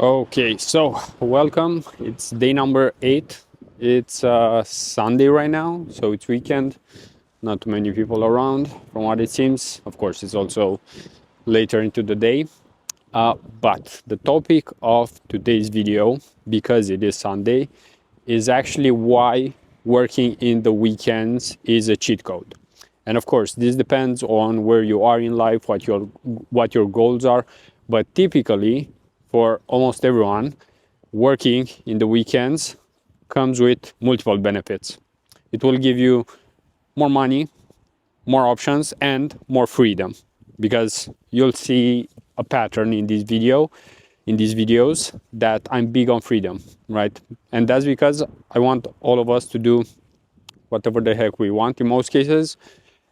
Okay, so welcome. It's day number 8. It's Sunday right now, so it's weekend. Not too many people around, from what it seems. Of course, it's also later into the day. But the topic of today's video, because it is Sunday, is actually why working in the weekends is a cheat code. And of course, this depends on where you are in life, what your goals are. But typically, for almost everyone, working in the weekends comes with multiple benefits. It will give you more money, more options, and more freedom, because you'll see a pattern in this video, in these videos, that I'm big on freedom, right? And that's because I want all of us to do whatever the heck we want in most cases.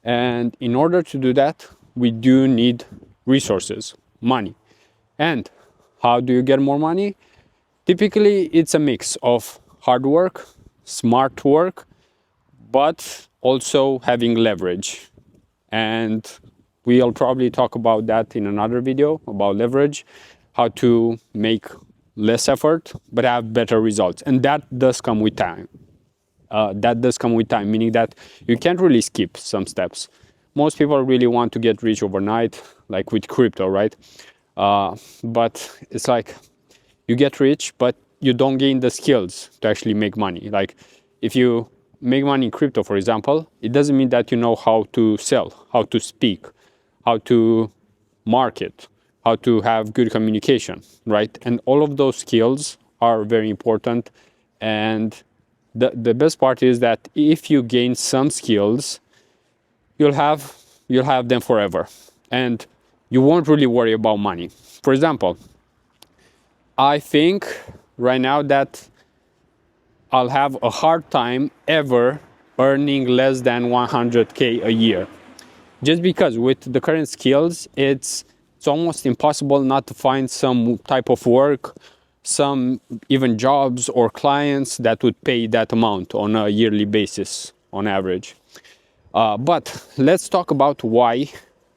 And in order to do that, we do need resources, money. And how do you get more money? Typically, it's a mix of hard work, smart work, but also having leverage. And we'll probably talk about that in another video about leverage, how to make less effort but have better results. And that does come with time. Meaning that you can't really skip some steps. Most people really want to get rich overnight, like with crypto, right? But it's like you get rich, but you don't gain the skills to actually make money. Like if you make money in crypto, for example, it doesn't mean that you know how to sell, how to speak, how to market, how to have good communication, right? And all of those skills are very important. And the best part is that if you gain some skills, you'll have them forever, and you won't really worry about money. For example, I think right now that I'll have a hard time ever earning less than 100K a year, just because with the current skills, it's almost impossible not to find some type of work, some even jobs or clients that would pay that amount on a yearly basis on average. But let's talk about why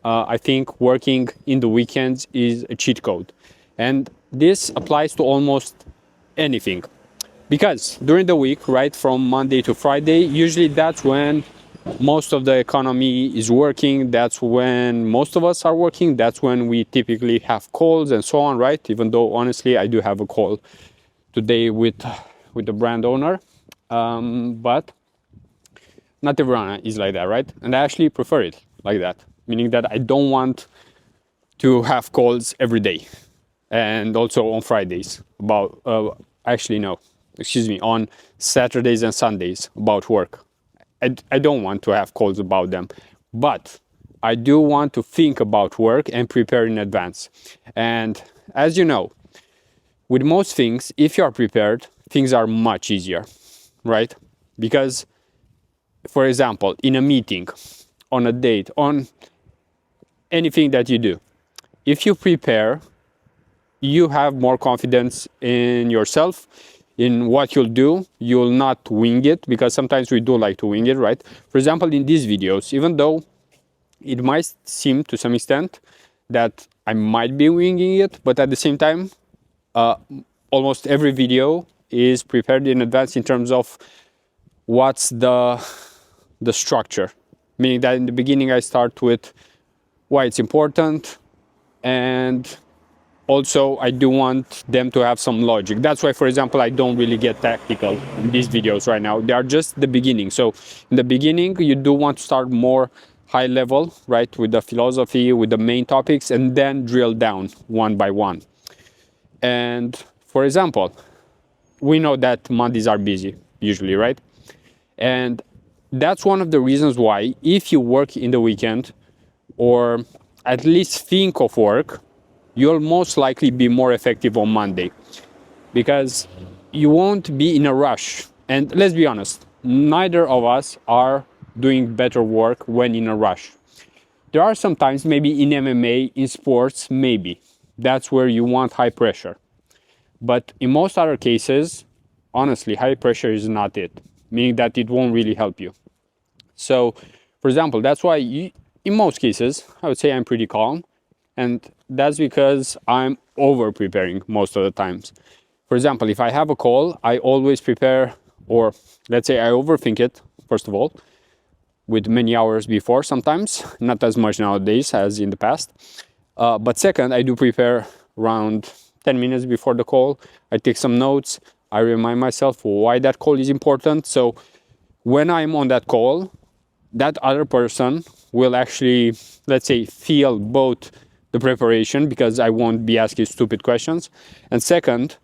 I think working in the weekends is a cheat code. And this applies to almost anything. Because during the week, right, from Monday to Friday, usually that's when most of the economy is working. That's when most of us are working. That's when we typically have calls and so on, right? Even though honestly, I do have a call today with the brand owner, but not everyone is like that, right? And I actually prefer it like that, meaning that I don't want to have calls every day, and also on Fridays about actually no, excuse me, on Saturdays and Sundays about work. I don't want to have calls about them, but I do want to think about work and prepare in advance. And as you know, with most things, if you are prepared, things are much easier, right? Because, for example, in a meeting, on a date, on anything that you do, if you prepare, you have more confidence in yourself, in what you'll do. You'll not wing it, because sometimes we do like to wing it, right? For example, in these videos, even though it might seem to some extent that I might be winging it, but at the same time, almost every video is prepared in advance in terms of what's the structure. Meaning that in the beginning I start with why it's important, and also I do want them to have some logic. That's why, for example, I don't really get tactical in these videos right now. They are just the beginning. So in the beginning, you do want to start more high level, right, with the philosophy, with the main topics, and then drill down one by one. And for example, we know that Mondays are busy usually, right? And that's one of the reasons why, if you work in the weekend, or at least think of work, you'll most likely be more effective on Monday, because you won't be in a rush. And let's be honest, neither of us are doing better work when in a rush. There are some times, maybe in MMA, in sports, maybe that's where you want high pressure. But in most other cases, honestly, high pressure is not it, meaning that it won't really help you. So, for example, that's why in most cases, I would say I'm pretty calm. And that's because I'm over preparing most of the times. For example, if I have a call, I always prepare, or let's say I overthink it, first of all, with many hours before sometimes, not as much nowadays as in the past. But second, I do prepare around 10 minutes before the call. I take some notes. I remind myself why that call is important. So when I'm on that call, that other person will actually, let's say, feel both the preparation, because I won't be asking stupid questions. And second,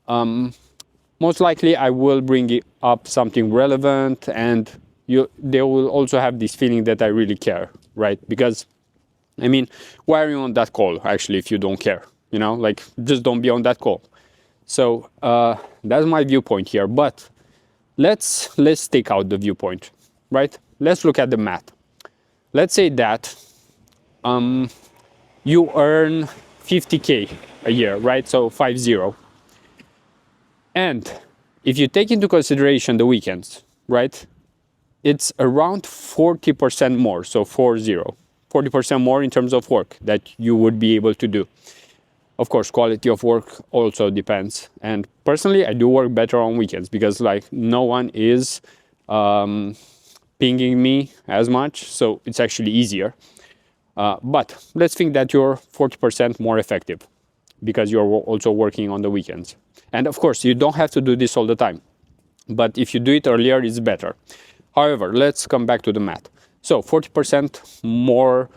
most likely I will bring up something relevant, and they will also have this feeling that I really care, right? Because, I mean, why are you on that call actually if you don't care? You know, like, just don't be on that call. So that's my viewpoint here. But let's take out the viewpoint, right? Let's look at the math. Let's say that you earn 50K a year, right? So 50. And if you take into consideration the weekends, right, it's around 40% more, so 40% more in terms of work that you would be able to do. Of course, quality of work also depends. And personally, I do work better on weekends because, like, no one is pinging me as much, so it's actually easier. But let's think that you're 40% more effective because you're also working on the weekends. And of course, you don't have to do this all the time. But if you do it earlier, it's better. However, let's come back to the math. So 40% more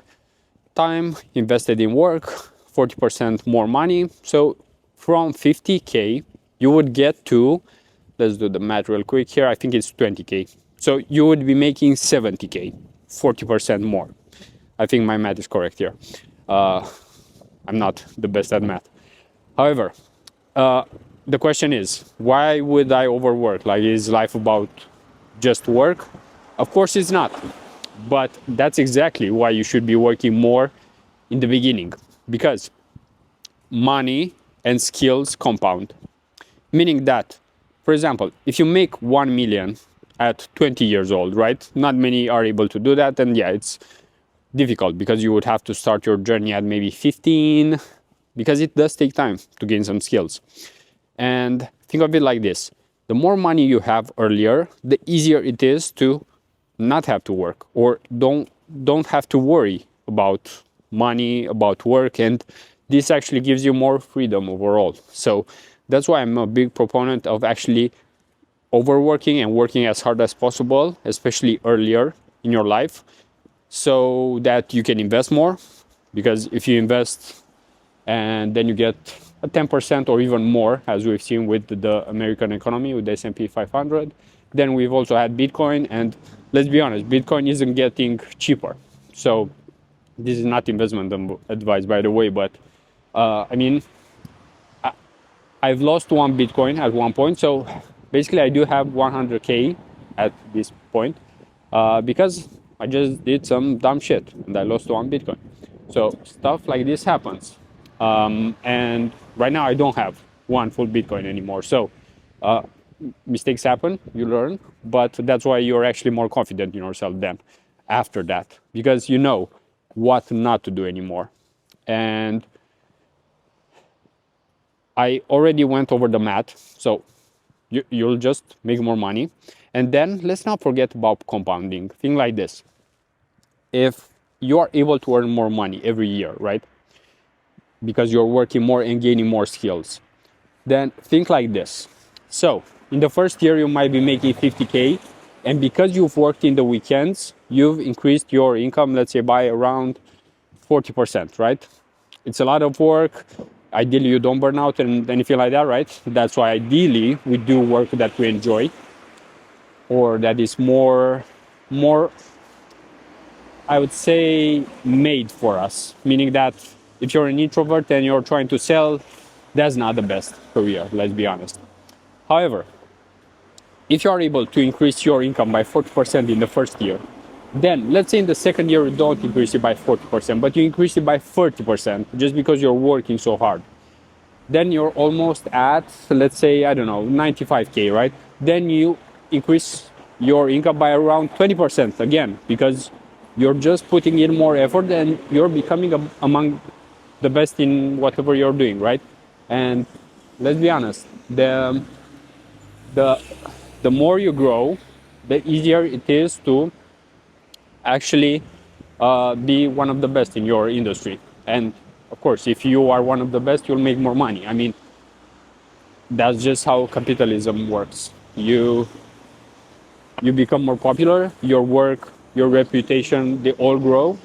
time invested in work, 40% more money. So from 50K, you would get to, let's do the math real quick here, I think it's 20K. So you would be making 70K, 40% more. I think my math is correct here. I'm not the best at math. However, the question is, why would I overwork? Like, is life about just work? Of course it's not. But that's exactly why you should be working more in the beginning, because money and skills compound. Meaning that, for example, if you make 1 million at 20 years old, right? Not many are able to do that. And yeah, it's difficult because you would have to start your journey at maybe 15, because it does take time to gain some skills. And think of it like this: the more money you have earlier, the easier it is to not have to work, or don't have to worry about money, about work, and this actually gives you more freedom overall. So that's why I'm a big proponent of actually overworking and working as hard as possible, especially earlier in your life, so that you can invest more. Because if you invest and then you get a 10% or even more, as we've seen with the American economy, with the S&P 500, then we've also had Bitcoin. And let's be honest, Bitcoin isn't getting cheaper. So this is not investment advice, by the way, but I mean, I've lost one Bitcoin at one point. So basically I do have 100K at this point because I just did some dumb shit and I lost one Bitcoin. So stuff like this happens. And right now I don't have one full Bitcoin anymore. So mistakes happen, you learn, but that's why you're actually more confident in yourself then after that, because you know what not to do anymore. And I already went over the math, so you'll just make more money. And then let's not forget about compounding. Think like this: if you are able to earn more money every year, right, because you're working more and gaining more skills, then think like this. So in the first year, you might be making 50K, and because you've worked in the weekends, you've increased your income, let's say, by around 40%, right? It's a lot of work. Ideally, you don't burn out and anything like that, right? That's why ideally we do work that we enjoy, or that is more, I would say, made for us. Meaning that if you're an introvert and you're trying to sell, that's not the best career, let's be honest. However, if you are able to increase your income by 40% in the first year, then let's say in the second year you don't increase it by 40%, but you increase it by 30% just because you're working so hard. Then you're almost at, let's say, I don't know, 95K, right? Then you increase your income by around 20% again, because you're just putting in more effort and you're becoming among the best in whatever you're doing, right? And let's be honest, the the more you grow, the easier it is to actually be one of the best in your industry. And of course, if you are one of the best, you'll make more money. I mean, that's just how capitalism works. You become more popular, your work, your reputation, they all grow,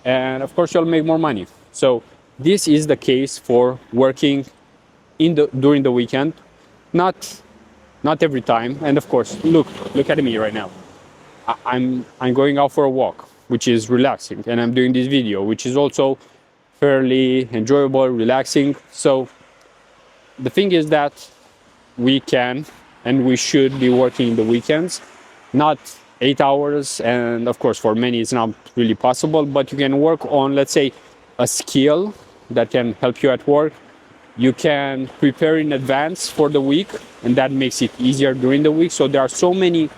and of course you'll make more money. So this is the case for working during the weekend, not every time. And of course, look at me right now. I'm going out for a walk, which is relaxing, and I'm doing this video, which is also fairly enjoyable, relaxing. So the thing is that we can and we should be working in the weekends, not 8 hours. And of course, for many, it's not really possible, but you can work on, let's say, a skill that can help you at work. You can prepare in advance for the week, and that makes it easier during the week. So there are so many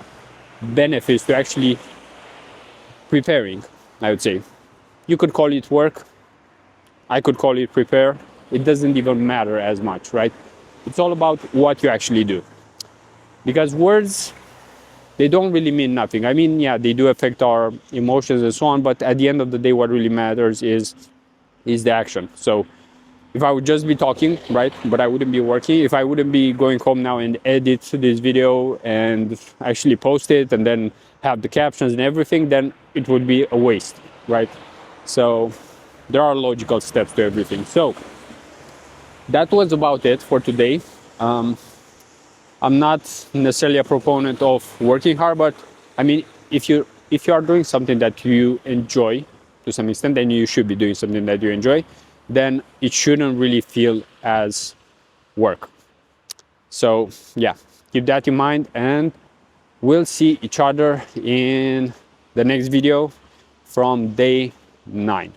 benefits to actually preparing, I would say. You could call it work, I could call it prepare. It doesn't even matter as much, right? It's all about what you actually do. Because words, they don't really mean nothing. I mean, yeah, they do affect our emotions and so on, but at the end of the day, what really matters is the action. So if I would just be talking, right, but I wouldn't be working, if I wouldn't be going home now and edit this video and actually post it and then have the captions and everything, then it would be a waste, right? So there are logical steps to everything. So that was about it for today. I'm not necessarily a proponent of working hard, but I mean, if you are doing something that you enjoy to some extent, then you should be doing something that you enjoy. Then it shouldn't really feel as work. So yeah, keep that in mind, and we'll see each other in the next video from day 9.